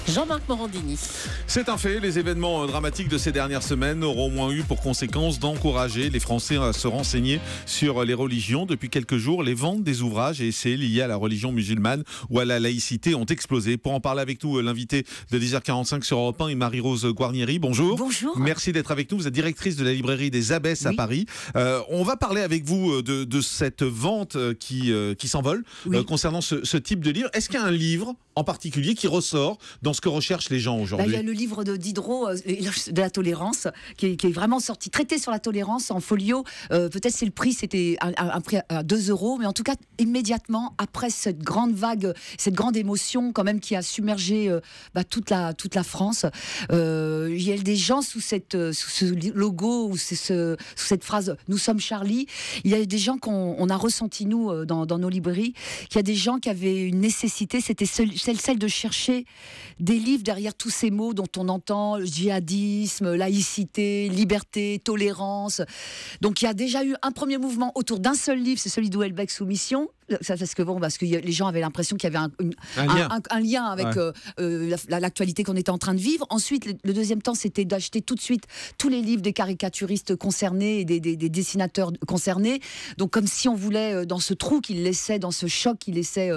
Jean-Marc Morandini. C'est un fait, les événements dramatiques de ces dernières semaines auront au moins eu pour conséquence d'encourager les Français à se renseigner sur les religions. Depuis quelques jours, les ventes des ouvrages et essais liés à la religion musulmane ou à la laïcité ont explosé. Pour en parler avec nous, l'invité de 10h45 sur Europe 1 est Marie-Rose Guarnieri. Bonjour. Bonjour. Merci d'être avec nous. Vous êtes directrice de la librairie des Abbesses à Paris. On va parler avec vous de cette vente qui s'envole concernant ce type de livre. Est-ce qu'il y a un livre en particulier qui ressort dans ce que recherchent les gens aujourd'hui? Il y a le livre de Diderot, de la tolérance, qui est vraiment sorti, traité sur la tolérance en folio. Peut-être c'est le prix, c'était un prix à 2 €, mais en tout cas, immédiatement, après cette grande vague, cette grande émotion quand même qui a submergé toute la France, il y a des gens sous ce logo, ou sous cette phrase « Nous sommes Charlie », il y a des gens qu'on a ressenti, nous, dans nos librairies, qu'il y a des gens qui avaient une nécessité, c'était celle de chercher des livres derrière tous ces mots dont on entend djihadisme, laïcité, liberté, tolérance. Donc il y a déjà eu un premier mouvement autour d'un seul livre, c'est celui d'Houellebecq, Soumission. Parce que les gens avaient l'impression qu'il y avait un lien avec l'actualité qu'on était en train de vivre. Ensuite, le deuxième temps, c'était d'acheter tout de suite tous les livres des caricaturistes concernés et des dessinateurs concernés. Donc, comme si on voulait, dans ce trou qu'ils laissaient, dans ce choc qu'ils laissaient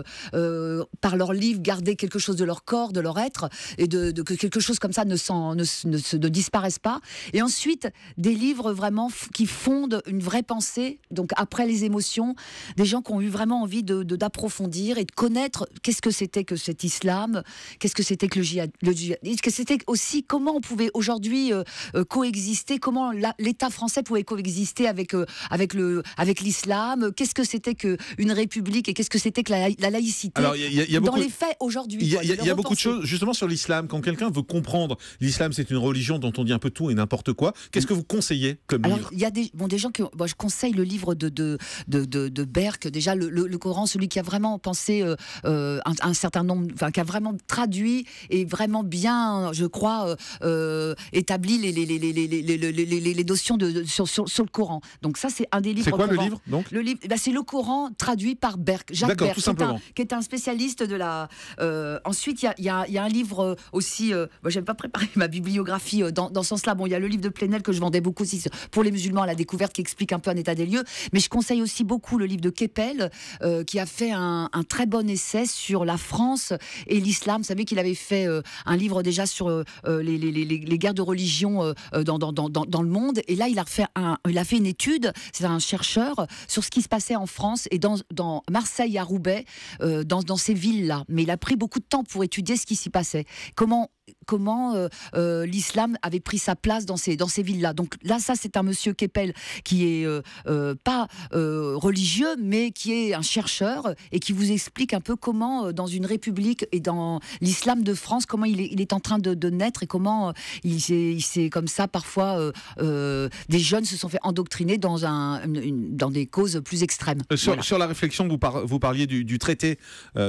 par leurs livres, garder quelque chose de leur corps, de leur être, et que quelque chose comme ça ne disparaisse pas. Et ensuite, des livres vraiment qui fondent une vraie pensée. Donc, après les émotions, des gens qui ont eu vraiment envie d'approfondir et de connaître qu'est-ce que c'était que cet islam, qu'est-ce que c'était que le djihadisme, que c'était aussi comment on pouvait aujourd'hui coexister, comment l'État français pouvait coexister avec l'islam, qu'est-ce que c'était qu'une république et qu'est-ce que c'était que la laïcité. Alors, dans les faits aujourd'hui. Il y a beaucoup de choses justement sur l'islam. Quand quelqu'un veut comprendre l'islam, c'est une religion dont on dit un peu tout et n'importe quoi. Qu'est-ce que vous conseillez comme livre? Il y a des gens que je conseille le livre de Berck, déjà le Coran, celui qui a vraiment pensé un certain nombre, qui a vraiment traduit et vraiment bien, je crois, établi les notions sur le Coran. Donc ça, c'est un des livres. C'est quoi le livre donc? Le livre, c'est le Coran traduit par Berck, Jacques Berck, qui est un spécialiste de la. Ensuite, il y a un livre aussi. J'avais pas préparé ma bibliographie dans ce sens-là. Bon, il y a le livre de Plenel que je vendais beaucoup aussi pour les musulmans à la découverte, qui explique un peu un état des lieux. Mais je conseille aussi beaucoup le livre de Keppel, qui a fait un très bon essai sur la France et l'islam. Vous savez qu'il avait fait un livre déjà sur les guerres de religion dans le monde. Et là, il a fait une étude, c'est un chercheur, sur ce qui se passait en France et dans Marseille, à Roubaix, dans ces villes-là. Mais il a pris beaucoup de temps pour étudier ce qui s'y passait. Comment l'islam avait pris sa place dans ces villes-là. Donc là, ça, c'est un monsieur Keppel qui est pas religieux, mais qui est un chercheur et qui vous explique un peu comment, dans une république et dans l'islam de France, comment il est en train de naître et comment il s'est comme ça, parfois, des jeunes se sont fait endoctriner dans des causes plus extrêmes. Sur la réflexion, vous parliez du traité,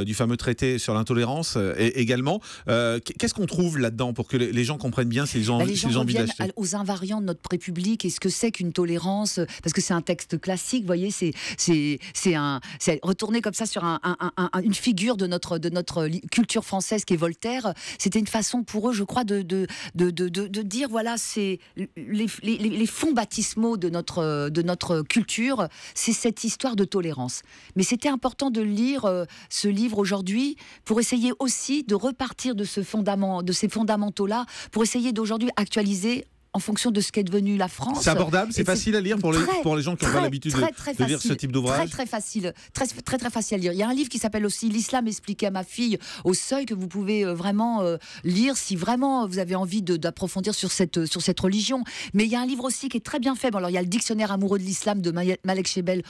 du fameux traité sur l'intolérance également. Qu'est-ce qu'on trouve là-dedans pour que les gens comprennent bien s'ils ont envie d'acheter? Aux invariants de notre République et ce que c'est qu'une tolérance, parce que c'est un texte classique, vous voyez, c'est retourné comme ça sur une figure de notre culture française qui est Voltaire. C'était une façon pour eux, je crois, de dire, voilà, c'est les fonds baptismaux de notre culture, c'est cette histoire de tolérance. Mais c'était important de lire ce livre aujourd'hui pour essayer aussi de repartir de ces fondamentaux-là, pour essayer d'aujourd'hui actualiser en fonction de ce qu'est devenu la France. C'est abordable, c'est facile à lire pour les gens qui n'ont pas l'habitude de lire ce type d'ouvrage. Très facile, très facile à lire. Il y a un livre qui s'appelle aussi L'Islam expliqué à ma fille au Seuil, que vous pouvez vraiment lire si vraiment vous avez envie d'approfondir sur cette religion. Mais il y a un livre aussi qui est très bien fait. Bon, alors il y a le dictionnaire amoureux de l'islam de Malek Chebel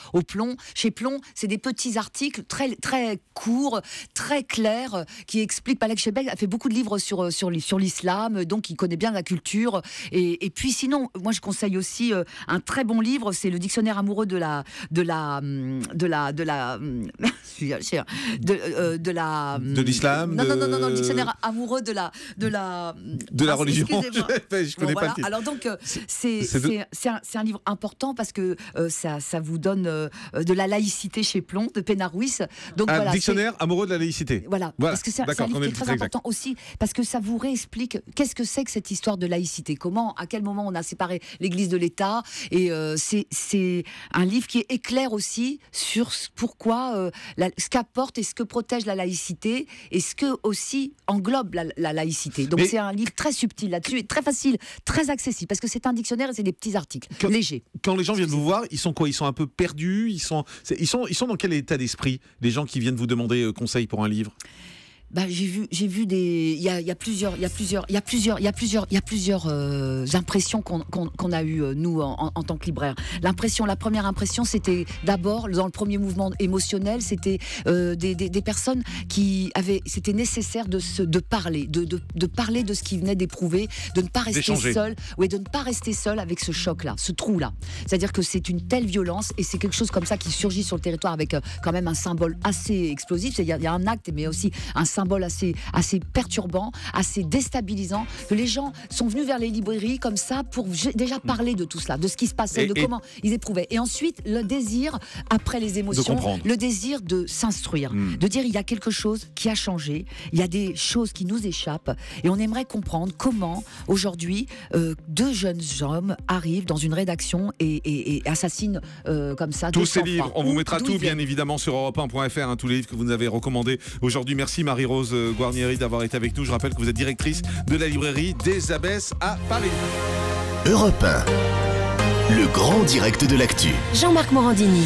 chez Plomb. C'est des petits articles très très courts, très clairs, qui expliquent. Malek Chebel a fait beaucoup de livres sur l'islam, donc il connaît bien la culture et Et puis sinon, moi je conseille aussi un très bon livre, c'est le dictionnaire amoureux de l'islam. Non, le dictionnaire amoureux de la religion. Je connais pas le titre. Alors donc c'est un livre important parce que ça vous donne de la laïcité chez Plon de Pénaruis. Donc un dictionnaire amoureux de la laïcité. Voilà. Parce que c'est un livre qui est très important aussi parce que ça vous réexplique qu'est-ce que c'est que cette histoire de laïcité, comment, à quel moment on a séparé l'Église de l'État, et c'est un livre qui éclaire aussi sur pourquoi ce qu'apporte et ce que protège la laïcité et ce que aussi englobe la laïcité. Donc c'est un livre très subtil là-dessus et très facile, très accessible parce que c'est un dictionnaire et c'est des petits articles légers. Quand les gens viennent vous voir, ils sont quoi? Ils sont un peu perdus, ils sont dans quel état d'esprit, les gens qui viennent vous demander conseil pour un livre? J'ai vu des, il y a plusieurs impressions qu'on a eues nous en tant que libraire. La première impression, c'était d'abord dans le premier mouvement émotionnel, c'était des personnes qui avaient, c'était nécessaire de parler, de parler de ce qu'ils venaient d'éprouver, de ne pas rester seul, de ne pas rester seul avec ce choc-là, ce trou-là. C'est-à-dire que c'est une telle violence et c'est quelque chose comme ça qui surgit sur le territoire avec quand même un symbole assez explosif. Il y a un acte, mais aussi un symbole assez perturbant, assez déstabilisant, que les gens sont venus vers les librairies comme ça pour déjà parler de tout cela, de ce qui se passait, comment ils éprouvaient. Et ensuite, le désir, après les émotions, le désir de s'instruire, de dire il y a quelque chose qui a changé, il y a des choses qui nous échappent et on aimerait comprendre comment aujourd'hui deux jeunes hommes arrivent dans une rédaction et assassinent comme ça tous ces livres. On vous mettra tout bien évidemment sur europe1.fr, tous les livres que vous nous avez recommandés aujourd'hui. Merci Marie-Rose Guarnieri d'avoir été avec nous. Je rappelle que vous êtes directrice de la librairie des Abbesses à Paris. Europe 1, le grand direct de l'actu. Jean-Marc Morandini.